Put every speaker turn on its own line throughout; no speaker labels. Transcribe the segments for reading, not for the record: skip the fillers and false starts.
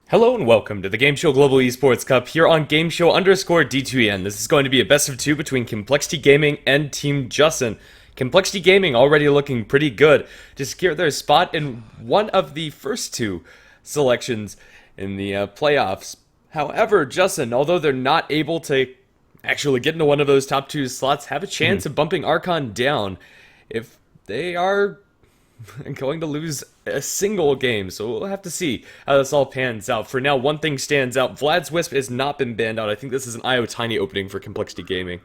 Hello and welcome to the GameShow Global Esports Cup here on GameShow_D2EN. This is going to be a best of two between Complexity Gaming and Team Jussin. Complexity Gaming already looking pretty good to secure their spot in one of the first two selections in the playoffs. However, Jussin, although they're not able to actually get into one of those top two slots, have a chance of bumping Archon down if they are going to lose a single game, so we'll have to see how this all pans out. For now, one thing stands out. Vlad's Wisp has not been banned out. I think this is an IO Tiny opening for Complexity Gaming.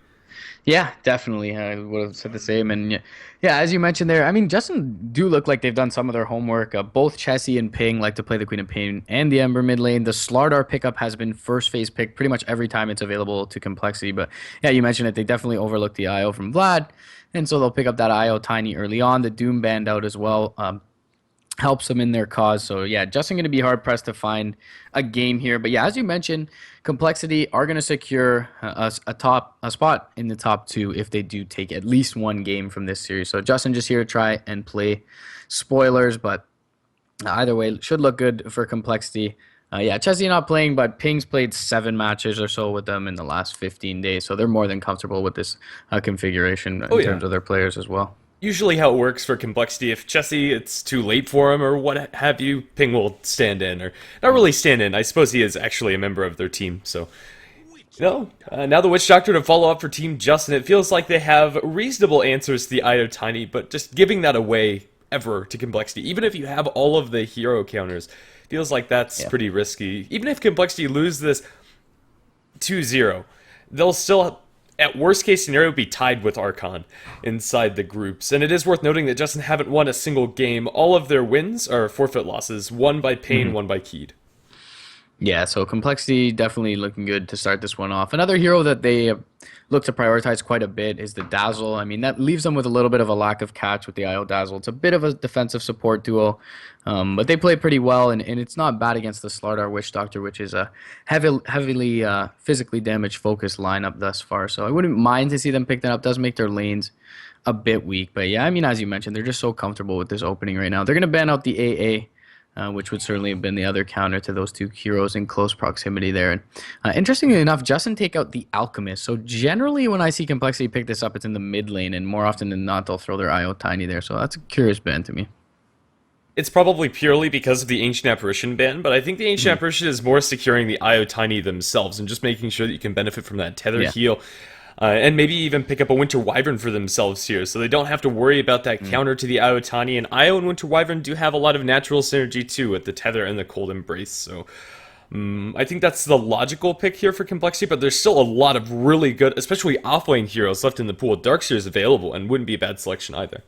Yeah, definitely. I would have said the same. And yeah, as you mentioned there, I mean, Justin do look like they've done some of their homework. Both Chessie and Ping like to play the Queen of Pain and the Ember mid lane. The Slardar pickup has been first phase picked pretty much every time it's available to Complexity. But yeah, you mentioned it. They definitely overlooked the IO from Vlad. And so they'll pick up that IO Tiny early on. The Doom banned out as well. Helps them in their cause. So yeah, Justin going to be hard pressed to find a game here. But yeah, as you mentioned, Complexity are going to secure a spot in the top two if they do take at least one game from this series. So Justin just here to try and play spoilers, but either way, should look good for Complexity. Yeah, Chessie not playing, but Ping's played 7 matches or so with them in the last 15 days, so they're more than comfortable with this configuration in terms of their players as well.
Usually how it works for Complexity, if Chessie, it's too late for him or what have you, Ping will stand in, or not really stand in. I suppose he is actually a member of their team, so... now the Witch Doctor to follow up for Team Justin. It feels like they have reasonable answers to the IO Tiny, but just giving that away ever to Complexity, even if you have all of the hero counters, feels like that's pretty risky. Even if Complexity lose this 2-0, they'll still, at worst case scenario, be tied with Archon inside the groups. And it is worth noting that Justin haven't won a single game. All of their wins are forfeit losses, one by Pain, one by Keed.
Yeah, so Complexity definitely looking good to start this one off. Another hero that they look to prioritize quite a bit is the Dazzle. I mean, that leaves them with a little bit of a lack of catch with the IO Dazzle. It's a bit of a defensive support duo, but they play pretty well, and it's not bad against the Slardar Witch Doctor, which is a heavily physically damage-focused lineup thus far. So I wouldn't mind to see them pick that up. Does make their lanes a bit weak, but yeah, I mean, as you mentioned, they're just so comfortable with this opening right now. They're going to ban out the AA. Which would certainly have been the other counter to those two heroes in close proximity there. And interestingly enough, Justin take out the Alchemist. So generally when I see Complexity pick this up, it's in the mid lane, and more often than not, they'll throw their IO Tiny there. So that's a curious ban to me.
It's probably purely because of the Ancient Apparition ban, but I think the Ancient Apparition is more securing the IO Tiny themselves and just making sure that you can benefit from that tether heal. And maybe even pick up a Winter Wyvern for themselves here, so they don't have to worry about that counter to the IO Tani. And IO and Winter Wyvern do have a lot of natural synergy too with the Tether and the Cold Embrace, so I think that's the logical pick here for Complexity, but there's still a lot of really good, especially offlane heroes left in the pool. Darkseer is available and wouldn't be a bad selection either.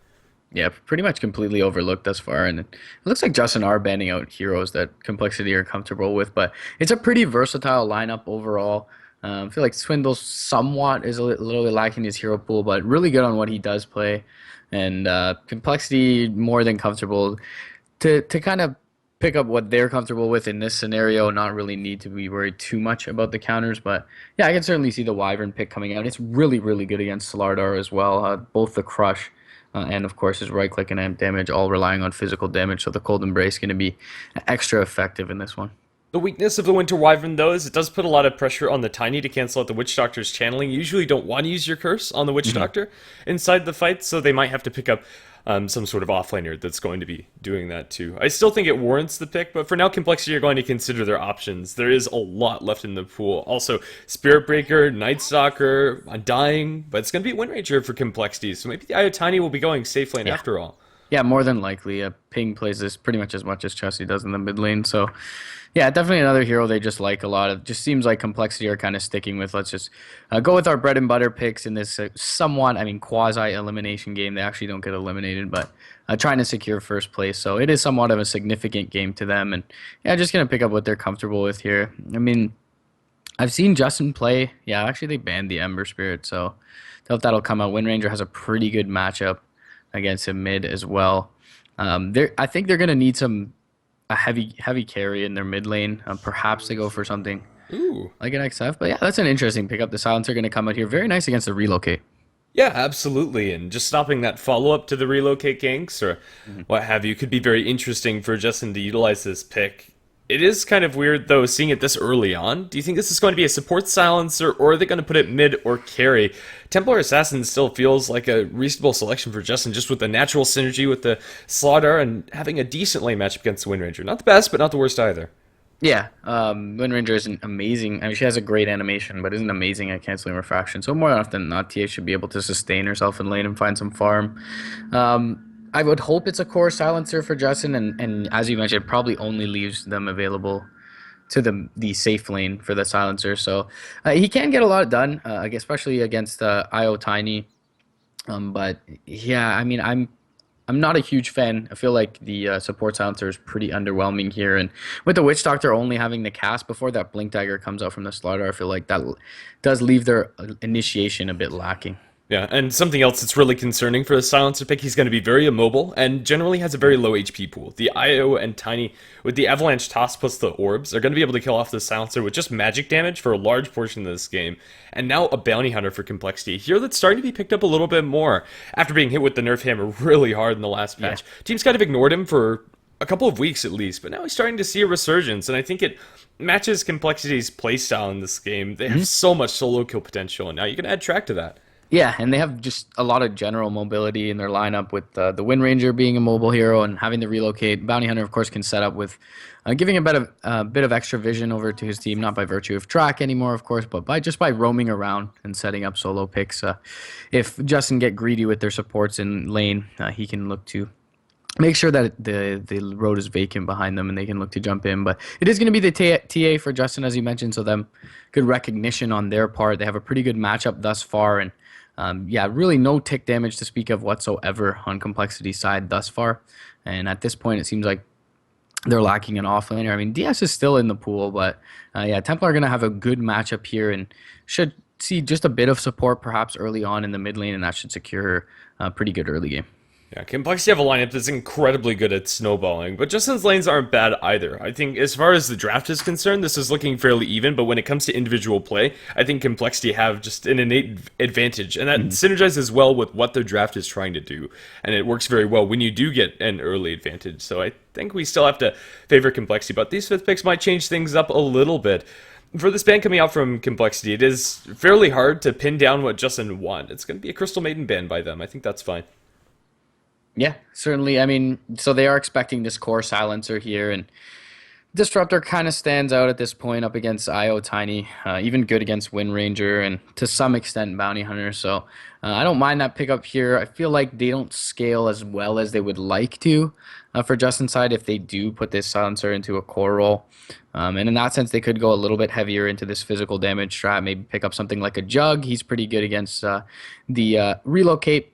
Yeah, pretty much completely overlooked thus far, and it looks like Justin are banning out heroes that Complexity are comfortable with, but it's a pretty versatile lineup overall. I feel like Swindle somewhat is a little bit lacking his hero pool, but really good on what he does play. And Complexity more than comfortable to kind of pick up what they're comfortable with in this scenario, not really need to be worried too much about the counters. But yeah, I can certainly see the Wyvern pick coming out. It's really, really good against Slardar as well. Both the Crush and, of course, his right-click and amp damage, all relying on physical damage. So the Cold Embrace going to be extra effective in this one.
The weakness of the Winter Wyvern, though, is it does put a lot of pressure on the Tiny to cancel out the Witch Doctor's channeling. You usually don't want to use your curse on the Witch Doctor inside the fight, so they might have to pick up some sort of offlaner that's going to be doing that too. I still think it warrants the pick, but for now, Complexity are going to consider their options. There is a lot left in the pool. Also, Spirit Breaker, Night Stalker, Undying, but it's going to be Windranger for Complexity, so maybe the IO Tiny will be going safe lane after all.
Yeah, more than likely. Ping plays this pretty much as Chessie does in the mid lane. So, yeah, definitely another hero they just like a lot. It just seems like Complexity are kind of sticking with, let's just go with our bread and butter picks in this somewhat, I mean, quasi-elimination game. They actually don't get eliminated, but trying to secure first place. So it is somewhat of a significant game to them. And, yeah, just going to pick up what they're comfortable with here. I mean, I've seen Justin play. Yeah, actually they banned the Ember Spirit, so I hope that'll come out. Windranger has a pretty good matchup against him mid as well. I think they're gonna need a heavy carry in their mid lane. Perhaps they go for something like an XF. But yeah, that's an interesting pickup. The Silencer gonna come out here. Very nice against the relocate.
Yeah, absolutely. And just stopping that follow-up to the relocate ganks or what have you could be very interesting for Justin to utilize this pick It is kind of weird, though, seeing it this early on. Do you think this is going to be a support silencer, or are they going to put it mid or carry? Templar Assassin still feels like a reasonable selection for Justin, just with the natural synergy with the Slaughter and having a decent lane matchup against the Wind Ranger. Not the best, but not the worst either.
Yeah, Wind Ranger isn't amazing. I mean, she has a great animation, but isn't amazing at canceling refraction. So more often than not, TA should be able to sustain herself in lane and find some farm. I would hope it's a core silencer for Justin, and as you mentioned, it probably only leaves them available to the safe lane for the silencer. So he can get a lot done, especially against IO Tiny. But yeah, I mean, I'm not a huge fan. I feel like the support silencer is pretty underwhelming here, and with the Witch Doctor only having the cast before that Blink Dagger comes out from the Slaughter, I feel like that does leave their initiation a bit lacking.
Yeah, and something else that's really concerning for the silencer pick, he's going to be very immobile and generally has a very low HP pool. The IO and Tiny, with the Avalanche Toss plus the Orbs, are going to be able to kill off the silencer with just magic damage for a large portion of this game. And now a Bounty Hunter for Complexity, here that's starting to be picked up a little bit more after being hit with the Nerf Hammer really hard in the last patch. Yeah. Teams kind of ignored him for a couple of weeks at least, but now he's starting to see a resurgence, and I think it matches Complexity's playstyle in this game. They have so much solo kill potential, and now you can add track to that.
Yeah, and they have just a lot of general mobility in their lineup with the Wind Ranger being a mobile hero and having to relocate. Bounty Hunter, of course, can set up with giving a bit of extra vision over to his team, not by virtue of track anymore, of course, but by roaming around and setting up solo picks. If Justin get greedy with their supports in lane, he can look to make sure that the road is vacant behind them and they can look to jump in. But it is going to be the TA for Justin, as you mentioned, so them good recognition on their part. They have a pretty good matchup thus far, and yeah, really no tick damage to speak of whatsoever on Complexity side thus far. And at this point, it seems like they're lacking an offlaner. I mean, DS is still in the pool, but yeah, Templar are going to have a good matchup here and should see just a bit of support perhaps early on in the mid lane, and that should secure a pretty good early game.
Yeah, Complexity have a lineup that's incredibly good at snowballing, but Justin's lanes aren't bad either. I think as far as the draft is concerned, this is looking fairly even, but when it comes to individual play, I think Complexity have just an innate advantage, and that synergizes well with what their draft is trying to do, and it works very well when you do get an early advantage, so I think we still have to favor Complexity, but these fifth picks might change things up a little bit. For this ban coming out from Complexity, it is fairly hard to pin down what Justin want. It's going to be a Crystal Maiden ban by them. I think that's fine.
Yeah, certainly. I mean, so they are expecting this core silencer here, and Disruptor kind of stands out at this point up against IO Tiny, even good against Wind Ranger, and to some extent Bounty Hunter. So I don't mind that pickup here. I feel like they don't scale as well as they would like to for Justin's side if they do put this silencer into a core role. And in that sense, they could go a little bit heavier into this physical damage strat, maybe pick up something like a Jug. He's pretty good against the Relocate,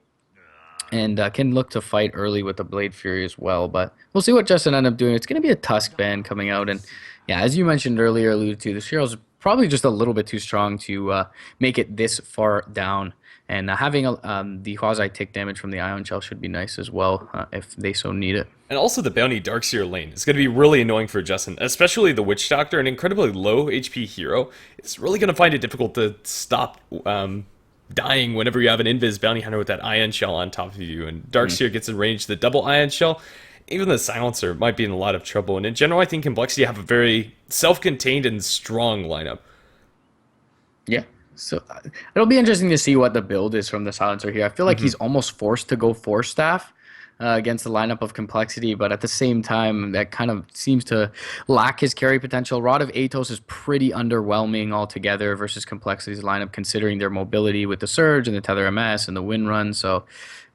and can look to fight early with the Blade Fury as well. But we'll see what Justin ends up doing. It's going to be a Tusk ban coming out. And yeah, as you mentioned earlier, alluded to, this hero's probably just a little bit too strong to make it this far down. And having the quasi-tick damage from the Ion Shell should be nice as well if they so need it.
And also the Bounty Darkseer lane is going to be really annoying for Justin, especially the Witch Doctor, an incredibly low HP hero. It's really going to find it difficult to stop dying whenever you have an Invis Bounty Hunter with that Ion Shell on top of you, and Darkseer gets in range the double Ion Shell. Even the Silencer might be in a lot of trouble, and in general I think Complexity have a very self-contained and strong lineup.
Yeah, so it'll be interesting to see what the build is from the Silencer here. I feel like he's almost forced to go Force Staff against the lineup of Complexity, but at the same time, that kind of seems to lack his carry potential. Rod of Atos is pretty underwhelming altogether versus Complexity's lineup, considering their mobility with the Surge and the Tether MS and the Wind Run. So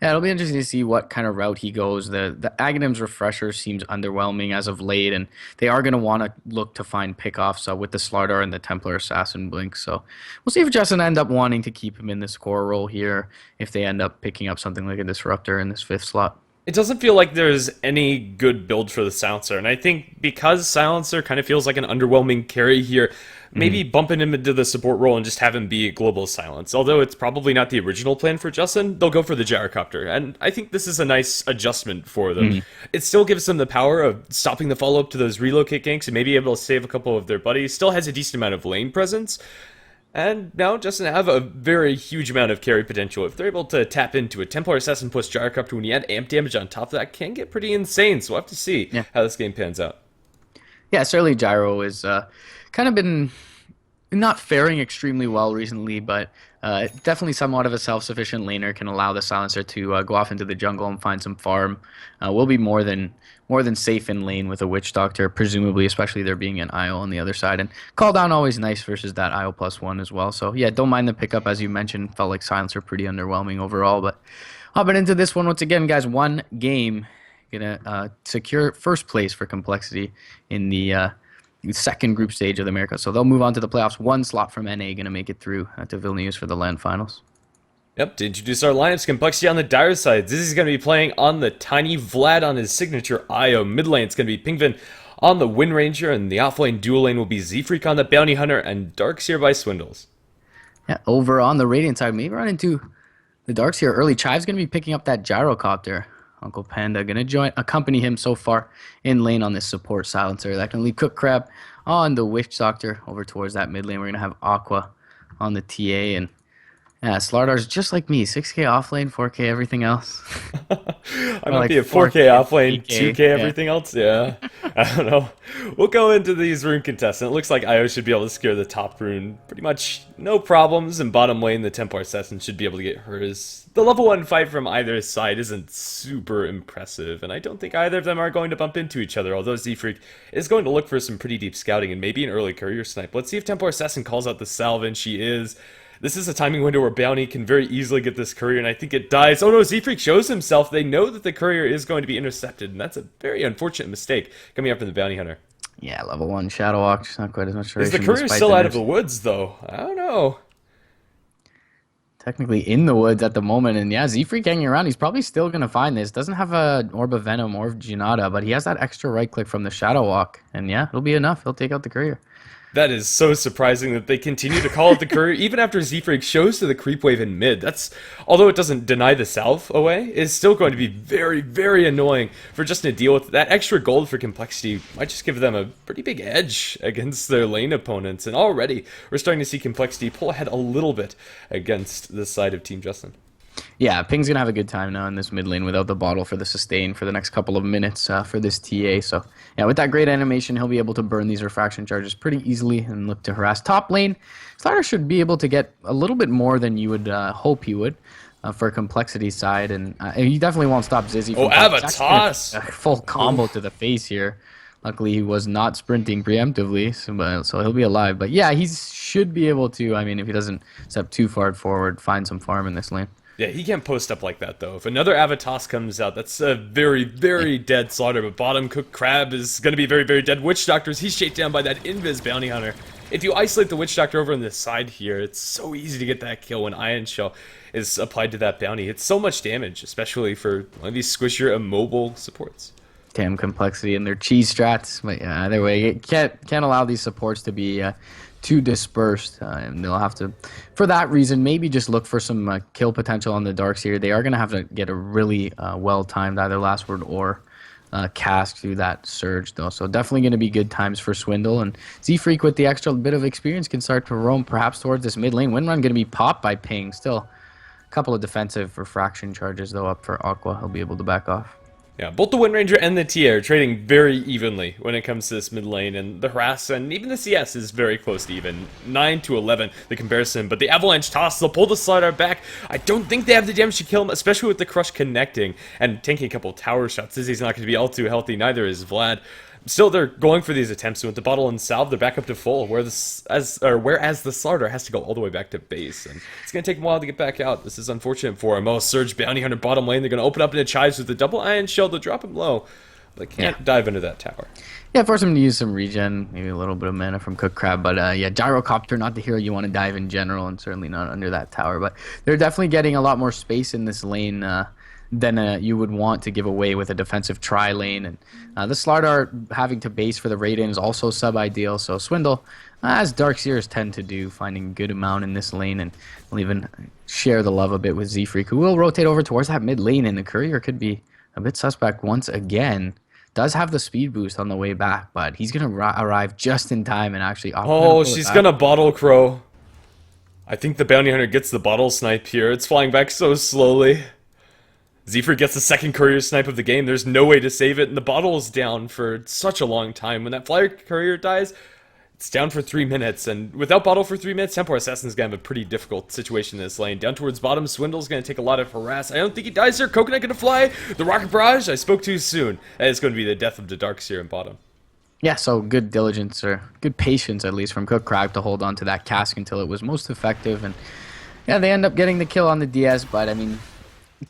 yeah, it'll be interesting to see what kind of route he goes. The Aghanim's Refresher seems underwhelming as of late, and they are going to want to look to find pickoffs with the Slardar and the Templar Assassin Blink. So we'll see if Justin end up wanting to keep him in this core role here, if they end up picking up something like a Disruptor in this fifth slot.
It doesn't feel like there's any good build for the Silencer, and I think because Silencer kind of feels like an underwhelming carry here, maybe bumping him into the support role and just have him be Global Silence. Although it's probably not the original plan for Justin, they'll go for the Gyrocopter, and I think this is a nice adjustment for them. It still gives them the power of stopping the follow-up to those relocate ganks and maybe able to save a couple of their buddies, still has a decent amount of lane presence. And now Justin have a very huge amount of carry potential. If they're able to tap into a Templar Assassin plus Gyrocopter when you add amp damage on top of that, can get pretty insane. So we'll have to see how this game pans out.
Yeah, certainly Gyro is kind of been not faring extremely well recently, but definitely somewhat of a self-sufficient laner. Can allow the silencer to go off into the jungle and find some farm. Will be more than safe in lane with a witch doctor, presumably, especially there being an IO on the other side. And call down always nice versus that IO +1 as well. So yeah, don't mind the pickup as you mentioned. Felt like silencer pretty underwhelming overall, but hopping into this one once again, guys. One game gonna secure first place for complexity in the second group stage of the America. So they'll move on to the playoffs. One slot from NA going to make it through to Vilnius for the LAN finals.
Yep, to introduce our lineups, Complexity on the dire side. This is going to be playing on the Tiny, Vlad on his signature IO. Mid lane, it's going to be Pingvin on the Wind Ranger, and the offlane dual lane will be Z-Freak on the Bounty Hunter and Darkseer by Swindles.
Yeah, over on the Radiant side, maybe run into the Darkseer early. Chive's going to be picking up that gyrocopter. Uncle Panda going to accompany him so far in lane on this support silencer. That can leave Cook Crab on the Witch Doctor over towards that mid lane. We're going to have Aqua on the TA. And yeah, Slardar's just like me. 6K offlane, 4K everything else.
I might be a 4K offlane, 2K everything else. Yeah, I don't know. We'll go into these rune contests, and it looks like Io should be able to secure the top rune pretty much no problems. And bottom lane, the Templar Assassin should be able to get hers. The level 1 fight from either side isn't super impressive, and I don't think either of them are going to bump into each other, although Z-Freak is going to look for some pretty deep scouting and maybe an early courier snipe. Let's see if Templar Assassin calls out the salve, and she is. This is a timing window where Bounty can very easily get this courier, and I think it dies. Oh no, Z-Freak shows himself. They know that the courier is going to be intercepted, and that's a very unfortunate mistake coming up from the Bounty Hunter.
Yeah, level 1 Shadow Walk. Not quite as much duration.
Is the courier still out of the woods, though? I don't know.
Technically in the woods at the moment, and yeah, Z-Freak hanging around. He's probably still going to find this. Doesn't have a Orb of Venom or Junada, but he has that extra right click from the Shadow Walk, and yeah, it'll be enough. He'll take out the courier.
That is so surprising that they continue to call it the courier even after Z-Freak shows to the creep wave in mid. That's, although it doesn't deny the salve away, is still going to be very, very annoying for Justin to deal with. That extra gold for Complexity might just give them a pretty big edge against their lane opponents. And already we're starting to see Complexity pull ahead a little bit against the side of Team Justin.
Yeah, Ping's going to have a good time now in this mid lane without the bottle for the sustain for the next couple of minutes for this TA. So, yeah, with that great animation, he'll be able to burn these refraction charges pretty easily and look to harass top lane. Slider should be able to get a little bit more than you would hope he would for Complexity side. And he definitely won't stop Zizzy.
Oh, Avatos!
A full combo to the face here. Luckily, he was not sprinting preemptively, so he'll be alive. But yeah, he should be able to, I mean, if he doesn't step too far forward, find some farm in this lane.
Yeah, he can't post up like that, though. If another Avatos comes out, that's a very, very dead Slaughter. But bottom Cook Crab is going to be very, very dead. Witch Doctors, he's shaped down by that Invis Bounty Hunter. If you isolate the Witch Doctor over on this side here, it's so easy to get that kill when Iron Shell is applied to that bounty. It's so much damage, especially for one of these squishier, immobile supports.
Damn Complexity and their cheese strats. But yeah, either way, it can't allow these supports to be too dispersed, and they'll have to, for that reason, maybe just look for some kill potential on the Darkseer. They are going to have to get a really well-timed either last word or cast through that surge, though. So definitely going to be good times for Swindle, and Z-Freak with the extra bit of experience can start to roam perhaps towards this mid lane. Wind Run going to be popped by Ping. Still a couple of defensive refraction charges, though, up for Aqua. He'll be able to back off.
Yeah, both the Wind Ranger and the TA are trading very evenly when it comes to this mid lane, and the harass and even the CS is very close to even. 9 to 11, the comparison, but the Avalanche toss, they'll pull the Slider back. I don't think they have the damage to kill him, especially with the Crush connecting and taking a couple tower shots. Zizzy's not going to be all too healthy, neither is Vlad. Still, they're going for these attempts, and with the bottle and salve, they're back up to full, whereas the Slarder has to go all the way back to base, and it's going to take him a while to get back out. This is unfortunate for him. Oh, Surge Bounty Hunter bottom lane, they're going to open up into Chives with the double Iron Shell to drop him low, but can't dive into that tower.
Yeah, force him to use some regen, maybe a little bit of mana from Cook Crab, but yeah, Gyrocopter, not the hero you want to dive in general, and certainly not under that tower, but they're definitely getting a lot more space in this lane than you would want to give away with a defensive tri-lane. And the Slardar having to base for the Raiden is also sub-ideal, so Swindle, as Darkseers tend to do, finding a good amount in this lane, and will even share the love a bit with Z-Freak, who will rotate over towards that mid lane, and the Courier could be a bit suspect once again. Does have the speed boost on the way back, but he's going to arrive just in time and actually...
Oh, she's going to Bottle Crow. I think the Bounty Hunter gets the Bottle Snipe here. It's flying back so slowly. Zephyr gets the second courier snipe of the game. There's no way to save it, and the bottle is down for such a long time. When that flyer courier dies, it's down for 3 minutes, and without bottle for 3 minutes, Templar Assassin's gonna have a pretty difficult situation in this lane. Down towards bottom, Swindle's gonna take a lot of harass. I don't think he dies here. Coconut gonna fly. The rocket barrage, I spoke too soon. That is going to be the death of the Darkseer in bottom.
Yeah, so good diligence or good patience at least from Cook Crab to hold on to that cask until it was most effective, and yeah, they end up getting the kill on the DS. But I mean,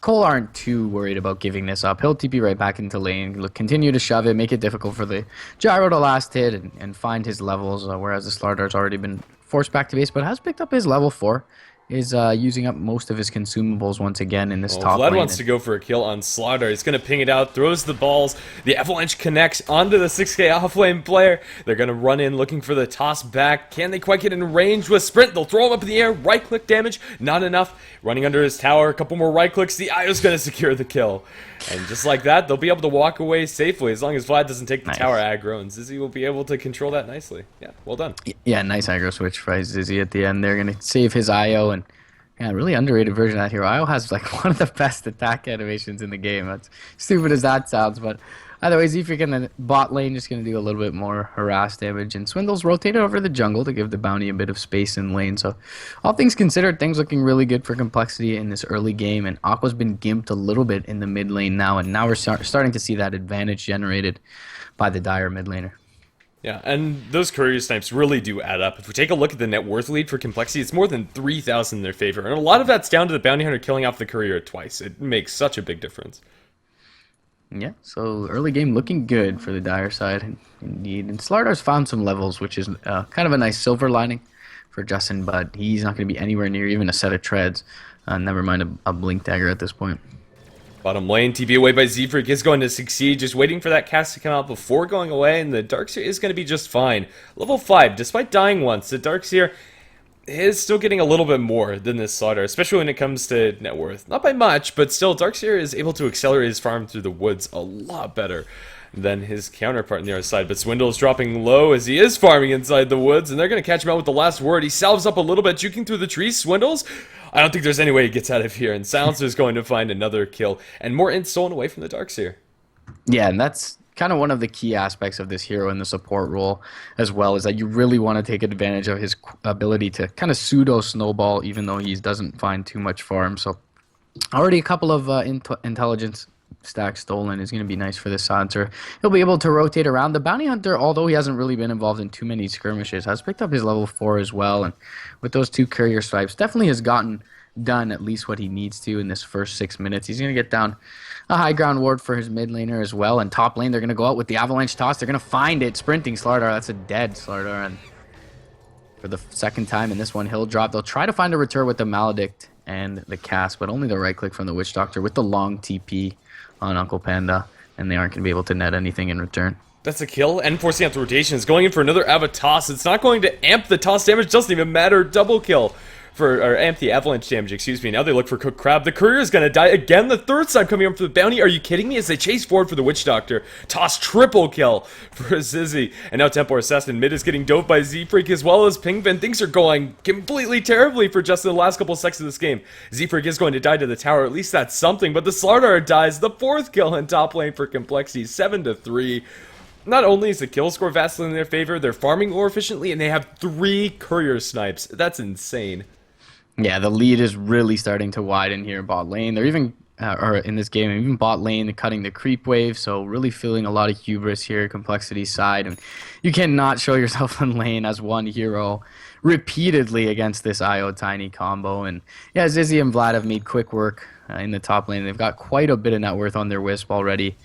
Cole aren't too worried about giving this up. He'll TP right back into lane, continue to shove it, make it difficult for the Gyro to last hit and find his levels, whereas the Slardar's already been forced back to base, but has picked up his level 4. Is using up most of his consumables once again in this top
Vlad
lane.
wants to go for a kill on Slaughter. He's going to ping it out, throws the balls. The Avalanche connects onto the 6k offlane player. They're going to run in looking for the toss back. Can they quite get in range with Sprint? They'll throw him up in the air. Right-click damage, not enough. Running under his tower, a couple more right-clicks. The Io's going to secure the kill. And just like that, they'll be able to walk away safely as long as Vlad doesn't take the tower aggro. And Zizzy will be able to control that nicely. Yeah, well done.
Yeah, nice aggro switch by Zizzy at the end. They're going to save his IO, and yeah, really underrated version of that hero. IO has like one of the best attack animations in the game. That's stupid as that sounds, but either way, Zephyr in the bot lane just going to do a little bit more harass damage, and Swindle's rotated over the jungle to give the bounty a bit of space in lane. So all things considered, things looking really good for Complexity in this early game, and Aqua's been gimped a little bit in the mid lane now, and now we're starting to see that advantage generated by the Dire mid laner.
Yeah, and those courier snipes really do add up. If we take a look at the net worth lead for Complexity, it's more than 3,000 in their favor. And a lot of that's down to the bounty hunter killing off the courier twice. It makes such a big difference.
Yeah, so early game looking good for the Dire side, indeed. And Slardar's found some levels, which is kind of a nice silver lining for Justin, but he's not going to be anywhere near even a set of treads. Never mind a blink dagger at this point.
Bottom lane, TP away by Z-Freak is going to succeed, just waiting for that cast to come out before going away, and the Darkseer is going to be just fine. Level 5, despite dying once, the Darkseer is still getting a little bit more than this Slaughter, especially when it comes to net worth. Not by much, but still, Darkseer is able to accelerate his farm through the woods a lot better than his counterpart on the other side. But Swindle is dropping low as he is farming inside the woods, and they're going to catch him out with the last word. He salves up a little bit, juking through the trees. Swindles, I don't think there's any way he gets out of here, and Silencer is going to find another kill, and more int stolen away from the Darkseer.
Yeah, and that's kind of one of the key aspects of this hero in the support role as well, is that you really want to take advantage of his ability to kind of pseudo snowball, even though he doesn't find too much farm. So already a couple of intelligence stacks stolen is going to be nice for this Silencer. He'll be able to rotate around. The bounty hunter, although he hasn't really been involved in too many skirmishes, has picked up his level 4 as well, and with those 2 courier swipes, definitely has gotten done at least what he needs to in this first 6 minutes. He's going to get down a high ground ward for his mid laner as well, and top lane they're going to go out with the avalanche toss. They're going to find it, sprinting Slardar. That's a dead Slardar, and for the second time in this one, he'll drop. They'll try to find a return with the Maledict and the cast, but only the right click from the Witch Doctor with the long TP on Uncle Panda, and they aren't going to be able to net anything in return.
That's a kill, and forcing out the rotation is going in for another Ava toss. It's not going to amp the toss damage, doesn't even matter. Double kill. Or amp the avalanche damage, excuse me. Now they look for Cook Crab. The courier is going to die again. The third time coming up for the bounty. Are you kidding me? As they chase forward for the Witch Doctor. Toss triple kill for Zizzy. And now Templar Assassin mid is getting doped by Z-Freak as well as Pingvin. Things are going completely terribly for just the last couple seconds of this game. Z-Freak is going to die to the tower. At least that's something. But the Slardar dies. The 4th kill in top lane for Complexity. 7-3. Not only is the kill score vastly in their favor, they're farming more efficiently, and they have 3 courier snipes. That's insane.
Yeah, the lead is really starting to widen here in bot lane. They're even, or in this game, even bot lane, they're cutting the creep wave, so really feeling a lot of hubris here, Complexity side. And you cannot show yourself in lane as one hero repeatedly against this IO Tiny combo. And yeah, Zizzy and Vlad have made quick work in the top lane. They've got quite a bit of net worth on their Wisp already.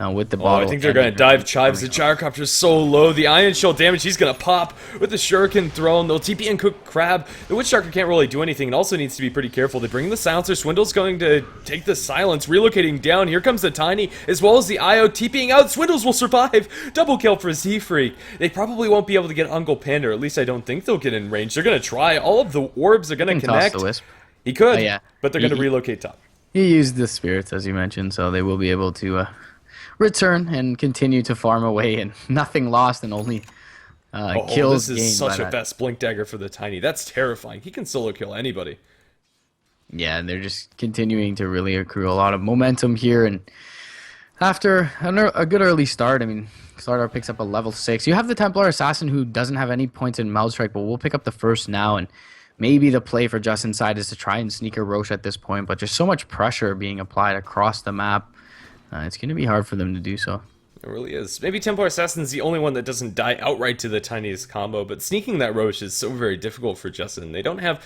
With the bottle.
I think they're going to dive chives. The gyrocopter is so low. The Iron Shell damage, he's going to pop with the Shuriken thrown. They'll TP and Cook Crab. The Witch Doctor can't really do anything and also needs to be pretty careful. They bring the Silencer. Swindle's going to take the silence, relocating down. Here comes the Tiny, as well as the IO TPing out. Swindles will survive. Double kill for Z-Freak. They probably won't be able to get Uncle Panda, or at least I don't think they'll get in range. They're going to try. All of the orbs are going to connect.
Toss the Wisp.
He could, but they're going to relocate top.
He used the spirits, as you mentioned, so they will be able to return and continue to farm away, and nothing lost, and only kills gained.
This is such a best blink dagger for the Tiny. That's terrifying. He can solo kill anybody.
Yeah, and they're just continuing to really accrue a lot of momentum here. And after a good early start, I mean, Slardar picks up a level 6. You have the Templar Assassin who doesn't have any points in Meld Strike, but we'll pick up the first now. And maybe the play for Justin's side is to try and sneak a Roche at this point, but there's so much pressure being applied across the map. It's going to be hard for them to do so.
It really is. Maybe Templar Assassin's the only one that doesn't die outright to the tiniest combo, but sneaking that Roche is so very difficult for Justin. They don't have...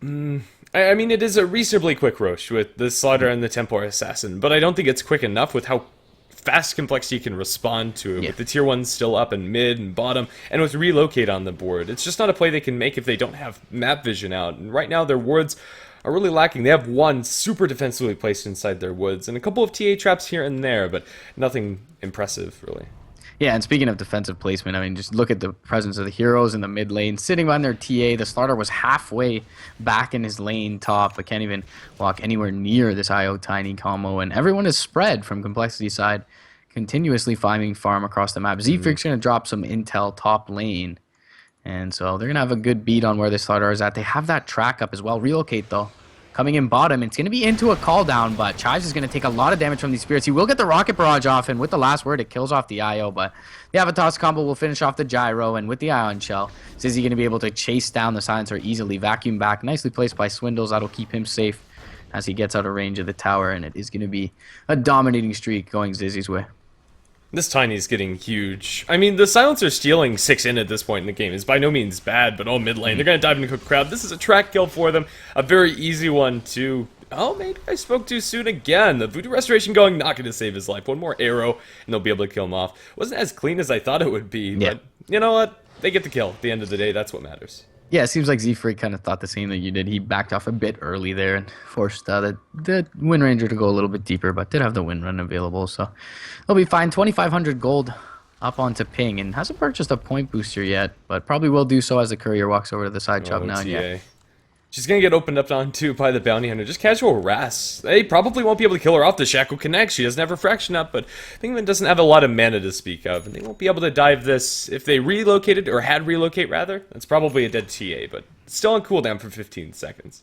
I mean, it is a reasonably quick Roche with the Slaughter and the Templar Assassin, but I don't think it's quick enough with how fast Complexity can respond to it, with the tier 1s still up in mid and bottom, and with Relocate on the board. It's just not a play they can make if they don't have map vision out, and right now their wards are really lacking. They have one super defensively placed inside their woods, and a couple of TA traps here and there, but nothing impressive, really.
Yeah, and speaking of defensive placement, I mean, just look at the presence of the heroes in the mid lane. Sitting behind their TA, the Slaughter was halfway back in his lane top, but can't even walk anywhere near this IO Tiny combo. And everyone is spread from Complexity side, continuously finding farm across the map. Z-Freak's going to drop some intel top lane. And so they're going to have a good beat on where the Slaughter is at. They have that track up as well. Relocate, though. Coming in bottom, it's going to be into a call down, but Chives is going to take a lot of damage from these spirits. He will get the rocket barrage off, and with the last word, it kills off the IO, but the Avatos combo will finish off the gyro, and with the Ion Shell, Zizzy going to be able to chase down the Silencer easily, vacuum back, nicely placed by Swindles. That'll keep him safe as he gets out of range of the tower, and it is going to be a dominating streak going Zizzy's way.
This Tiny's getting huge. I mean, the Silencer stealing 6 in at this point in the game is by no means bad, but mid lane, they're going to dive into Cook Crowd. This is a track kill for them. A very easy one, too. Oh, maybe I spoke too soon again. The Voodoo Restoration going, not going to save his life. One more arrow, and they'll be able to kill him off. Wasn't as clean as I thought it would be, but you know what? They get the kill. At the end of the day, that's what matters.
Yeah, it seems like Z-Freak kind of thought the same that you did. He backed off a bit early there and forced the Wind Ranger to go a little bit deeper, but did have the Wind Run available, so they'll be fine. 2,500 gold up onto Ping, and hasn't purchased a point booster yet, but probably will do so as the courier walks over to the side shop now. Yeah.
She's going to get opened up on too by the bounty hunter. Just casual harass. They probably won't be able to kill her off. The Shackle connects. She doesn't have refraction up, but Thingman doesn't have a lot of mana to speak of. And they won't be able to dive this. If they relocated, or had relocate rather, that's probably a dead TA, but still on cooldown for 15 seconds.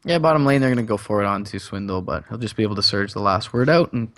Yeah, bottom lane, they're going to go for it onto Swindle, but he'll just be able to surge the last word out and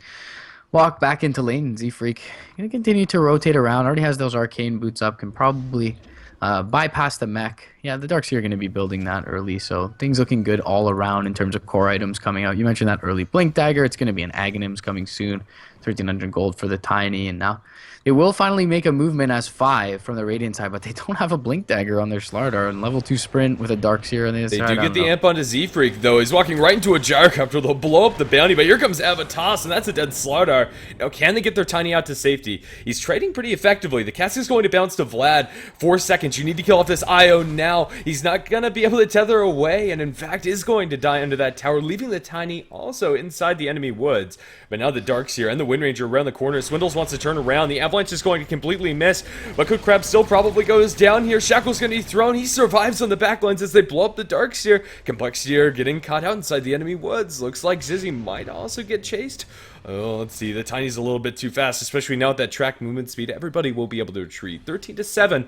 walk back into lane. Z-Freak going to continue to rotate around. Already has those arcane boots up, can probably bypass the mech. Yeah, the Darkseer are going to be building that early, so things looking good all around in terms of core items coming out. You mentioned that early Blink Dagger. It's going to be an Aghanims coming soon. 1,300 gold for the Tiny, and now they will finally make a movement as 5 from the Radiant side, but they don't have a Blink Dagger on their Slardar, and level 2 sprint with a Darkseer on the other side.
They do get the amp onto Z-Freak, though. He's walking right into a Gyrocopter. They'll blow up the bounty, but here comes Avatos, and that's a dead Slardar. Now, can they get their Tiny out to safety? He's trading pretty effectively. The cask is going to bounce to Vlad. 4 seconds. You need to kill off this IO now. He's not going to be able to tether away, and in fact is going to die under that tower, leaving the Tiny also inside the enemy woods. But now the Darkseer and the Wind Ranger around the corner. Swindles wants to turn around. The Avalanche is going to completely miss, but Cook Crab still probably goes down here. Shackle's going to be thrown. He survives on the backlines as they blow up the Darkseer. Complexity getting caught out inside the enemy woods. Looks like Zizzy might also get chased. Oh, let's see. The Tiny's a little bit too fast, especially now with that track movement speed. Everybody will be able to retreat. 13-7.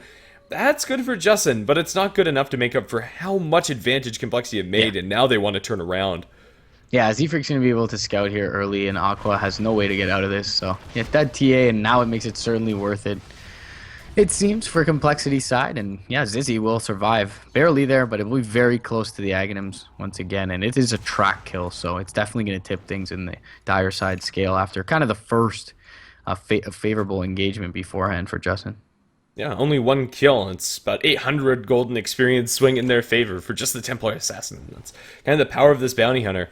That's good for Justin, but it's not good enough to make up for how much advantage Complexity have made, and now they want to turn around.
Yeah, Z-Freak's going to be able to scout here early, and Aqua has no way to get out of this. So, yeah, that TA, and now it makes it certainly worth it. It seems for Complexity side, and yeah, Zizzy will survive. Barely there, but it will be very close to the Aghanims once again, and it is a track kill, so it's definitely going to tip things in the dire side scale after kind of the first favorable engagement beforehand for Justin.
Yeah, only 1 kill. It's about 800 golden experience swing in their favor for just the Templar Assassin. That's kind of the power of this bounty hunter.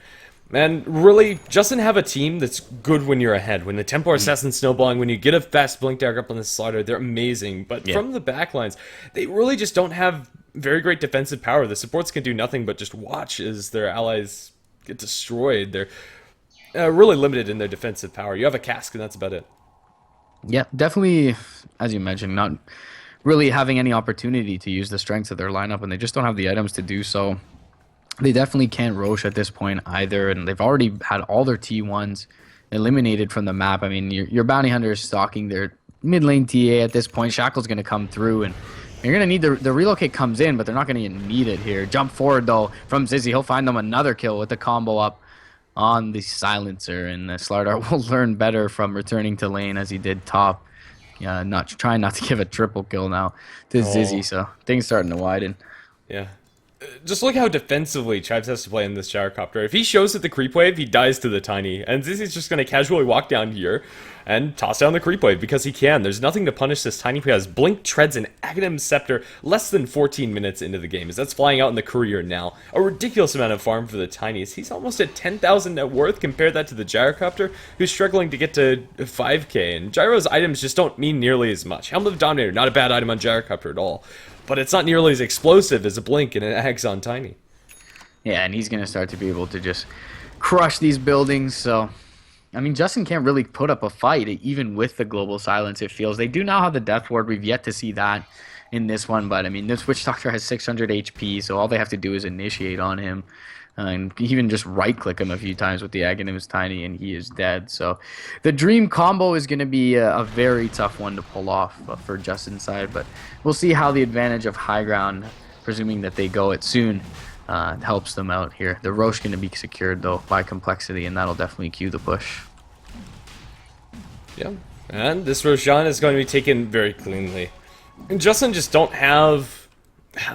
And really, Justin have a team that's good when you're ahead. When the Templar Assassin's snowballing, when you get a fast Blink Dagger up on the Slaughter, they're amazing. But from the backlines, they really just don't have very great defensive power. The supports can do nothing but just watch as their allies get destroyed. They're really limited in their defensive power. You have a cask, and that's about it.
Yeah, definitely, as you mentioned, not really having any opportunity to use the strengths of their lineup, and they just don't have the items to do so. They definitely can't Roche at this point either, and they've already had all their T1s eliminated from the map. I mean, your bounty hunter is stalking their mid lane TA at this point. Shackle's going to come through and You're going to need the relocate comes in, but they're not going to need it here. Jump forward, though, from Zizzy. He'll find them another kill with the combo up on the silencer, and Slardar will learn better from returning to lane as he did top. Not trying not to give a triple kill now to Zizzy, so things starting to widen.
Yeah. Just look how defensively Chives has to play in this gyrocopter. If he shows at the creep wave, he dies to the tiny. And Zizzy's just going to casually walk down here and toss down the creep wave because he can. There's nothing to punish this tiny because Blink treads an Aghanim Scepter less than 14 minutes into the game, as that's flying out in the courier now. A ridiculous amount of farm for the tinies. He's almost at 10,000 net worth. Compare that to the gyrocopter, who's struggling to get to 5k. And Gyro's items just don't mean nearly as much. Helmet of Dominator, not a bad item on gyrocopter at all. But it's not nearly as explosive as a Blink and an Ags on Tiny.
Yeah, and he's going to start to be able to just crush these buildings. So, I mean, Justin can't really put up a fight, even with the global silence, it feels. They do now have the Death Ward. We've yet to see that in this one. But, I mean, this Witch Doctor has 600 HP, so all they have to do is initiate on him. And even just right-click him a few times with the Aghanim's Tiny, and he is dead. So the Dream combo is going to be a very tough one to pull off for Justin's side. But we'll see how the advantage of high ground, presuming that they go it soon, helps them out here. The Roche going to be secured, though, by Complexity, and that'll definitely cue the push.
Yeah, and this Roshan is going to be taken very cleanly. And Justin just don't have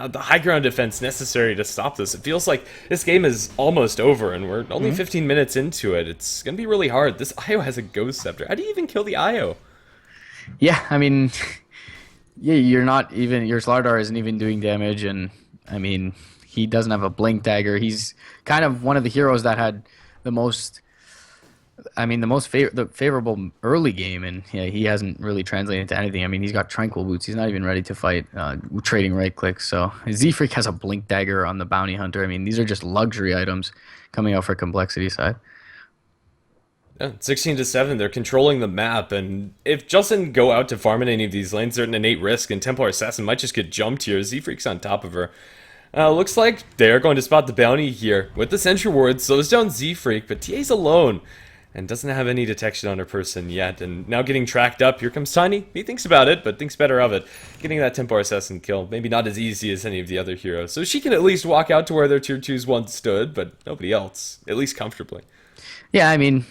the high ground defense necessary to stop this. It feels like this game is almost over and we're only 15 minutes into it. It's gonna be really hard. This IO has a Ghost Scepter. How do you even kill the IO?
Yeah, I mean, yeah, your Slardar isn't even doing damage, and I mean, he doesn't have a Blink Dagger. He's kind of one of the heroes that had the most favorable early game, and yeah, he hasn't really translated into anything. I mean, he's got Tranquil Boots. He's not even ready to fight, trading right clicks. So Z-Freak has a Blink Dagger on the Bounty Hunter. I mean, these are just luxury items coming out for Complexity side.
Yeah, 16-7, they're controlling the map, and if Justin go out to farm in any of these lanes, they're at an innate risk, and Templar Assassin might just get jumped here. Z-Freak's on top of her. Looks like they're going to spot the bounty here with the Sentry Ward. Slows down Z-Freak, but TA's alone and doesn't have any detection on her person yet, and now getting tracked up. Here comes Tiny. He thinks about it, but thinks better of it. Getting that Templar Assassin kill, maybe not as easy as any of the other heroes, so she can at least walk out to where their tier 2s once stood, but nobody else, at least comfortably.
Yeah, I mean,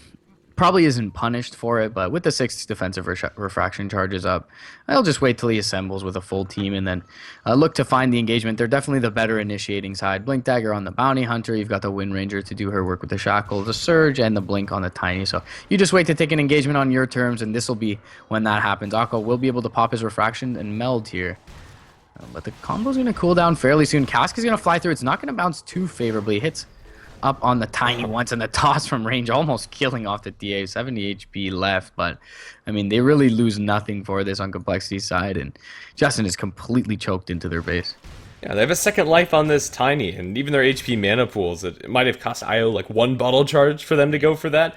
probably isn't punished for it, but with the 6 defensive refraction charges up, I'll just wait till he assembles with a full team and then look to find the engagement. They're definitely the better initiating side. Blink Dagger on the Bounty Hunter. You've got the Wind Ranger to do her work with the Shackle, the Surge, and the Blink on the Tiny. So you just wait to take an engagement on your terms, and this will be when that happens. Akko will be able to pop his refraction and meld here. But the combo's going to cool down fairly soon. Cask is going to fly through. It's not going to bounce too favorably. Hits up on the Tiny once, and the toss from range almost killing off the TA. 70 HP left, but I mean, they really lose nothing for this on Complexity side, and Justin is completely choked into their base.
Yeah, they have a second life on this Tiny, and even their HP mana pools, it might have cost IO like 1 bottle charge for them to go for that.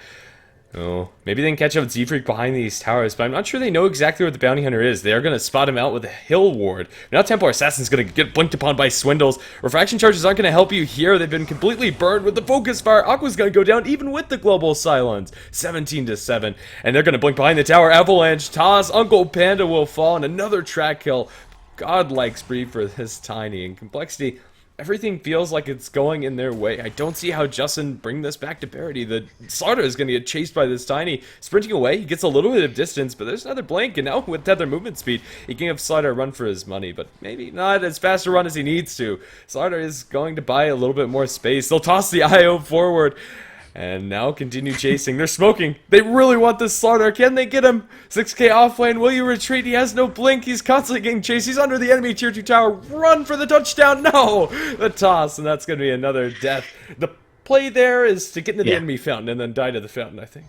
Oh, maybe they can catch up with Z-Freak behind these towers, but I'm not sure they know exactly where the Bounty Hunter is. They are going to spot him out with a Hill Ward. Now Templar Assassin's going to get blinked upon by Swindles. Refraction charges aren't going to help you here. They've been completely burned with the Focus Fire. Aqua's going to go down even with the Global Silence. 17-7, and they're going to blink behind the tower. Avalanche, toss, Uncle Panda will fall, and another track kill. Godlike spree for this Tiny, and Complexity, everything feels like it's going in their way. I don't see how Justin bring this back to parity. The Slardar is going to get chased by this Tiny. Sprinting away, he gets a little bit of distance, but there's another blink, and now with tether movement speed, he can give Slardar a run for his money, but maybe not as fast a run as he needs to. Slardar is going to buy a little bit more space. They'll toss the IO forward, and now continue chasing. They're smoking. They really want this Slardar. Can they get him? 6k offlane. Will you retreat? He has no blink. He's constantly getting chased. He's under the enemy tier 2 tower. Run for the touchdown. No! The toss, and that's going to be another death. The play there is to get into the enemy fountain and then die to the fountain, I think.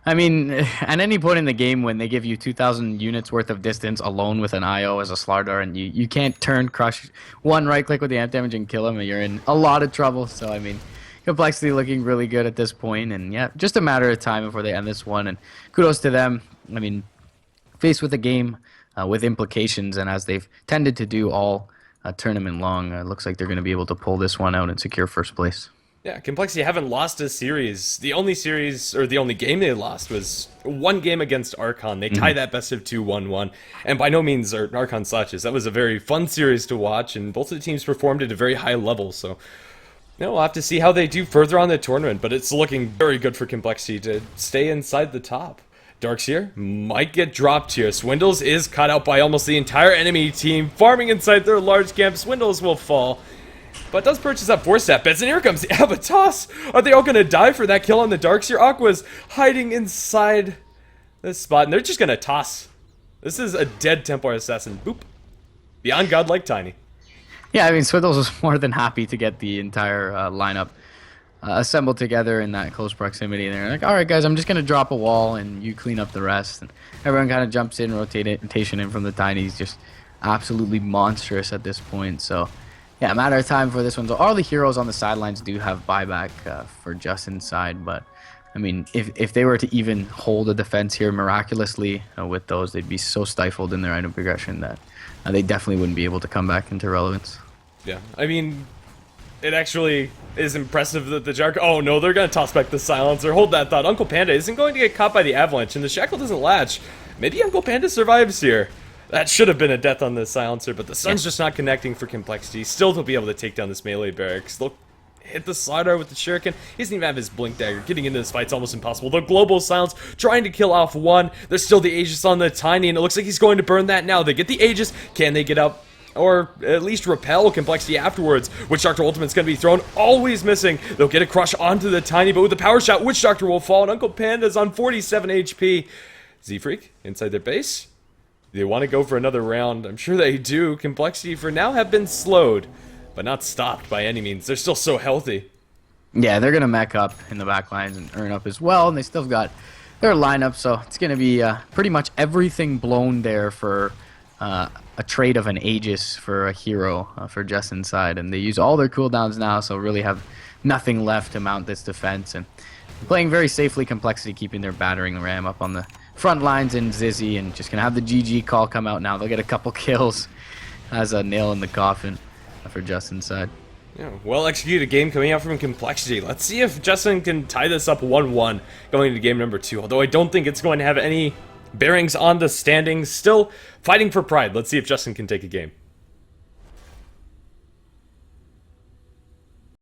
I mean, at any point in the game when they give you 2,000 units worth of distance alone with an IO as a Slardar, and you can't turn, crush one right click with the amp damage and kill him, you're in a lot of trouble. So, I mean, Complexity looking really good at this point, and yeah, just a matter of time before they end this one, and kudos to them. I mean, faced with a game with implications, and as they've tended to do all tournament long, it looks like they're going to be able to pull this one out and secure first place.
Yeah, Complexity haven't lost a series. The only series, or the only game they lost was one game against Archon. They tied that best of 2 1-1. And by no means are Archon slouches. That was a very fun series to watch, and both of the teams performed at a very high level. So, we'll have to see how they do further on the tournament, but it's looking very good for Complexity to stay inside the top. Darkseer might get dropped here. Swindles is cut out by almost the entire enemy team. Farming inside their large camp, Swindles will fall. But does purchase up 4-step bits, and here comes the Avatos! Are they all gonna die for that kill on the Darkseer? Aqua's hiding inside this spot, and they're just gonna toss. This is a dead Templar Assassin. Boop. Beyond godlike Tiny.
Yeah, I mean, Swindles was more than happy to get the entire lineup assembled together in that close proximity. And they're like, all right, guys, I'm just going to drop a wall and you clean up the rest. And everyone kind of jumps in, rotation in from the Tiny's just absolutely monstrous at this point. So, yeah, a matter of time for this one. So all the heroes on the sidelines do have buyback for Justin's side. But, I mean, if they were to even hold a defense here miraculously with those, they'd be so stifled in their item progression that they definitely wouldn't be able to come back into relevance.
Yeah, I mean, it actually is impressive that the Jark... Oh no, they're going to toss back the Silencer. Hold that thought. Uncle Panda isn't going to get caught by the Avalanche, and the Shackle doesn't latch. Maybe Uncle Panda survives here. That should have been a death on the Silencer, but the sun's just not connecting for Complexity. Still, they'll be able to take down this melee barracks. They'll hit the Slider with the Shuriken. He doesn't even have his Blink Dagger. Getting into this fight's almost impossible. The Global Silence trying to kill off one. There's still the Aegis on the Tiny, and it looks like he's going to burn that now. They get the Aegis. Can they get up? Or at least repel Complexity afterwards. Witch Doctor Ultimate's going to be thrown, always missing. They'll get a crush onto the Tiny, but with the power shot, Witch Doctor will fall, and Uncle Panda's on 47 HP. Z-Freak inside their base. They want to go for another round. I'm sure they do. Complexity for now have been slowed, but not stopped by any means. They're still so healthy.
Yeah, they're going to mech up in the back lines and earn up as well, and they still got their lineup, so it's going to be pretty much everything blown there for a trade of an Aegis for a hero for Justin's side, and they use all their cooldowns now, so really have nothing left to mount this defense, and playing very safely. Complexity keeping their battering ram up on the front lines in Zizzy, and just gonna have the GG call come out now. They'll get a couple kills as a nail in the coffin for Justin's side.
Yeah, well executed game coming out from Complexity. Let's see if Justin can tie this up 1-1 going into game number 2, although I don't think it's going to have any bearings on the standings. Still fighting for pride. Let's see if Justin can take a game.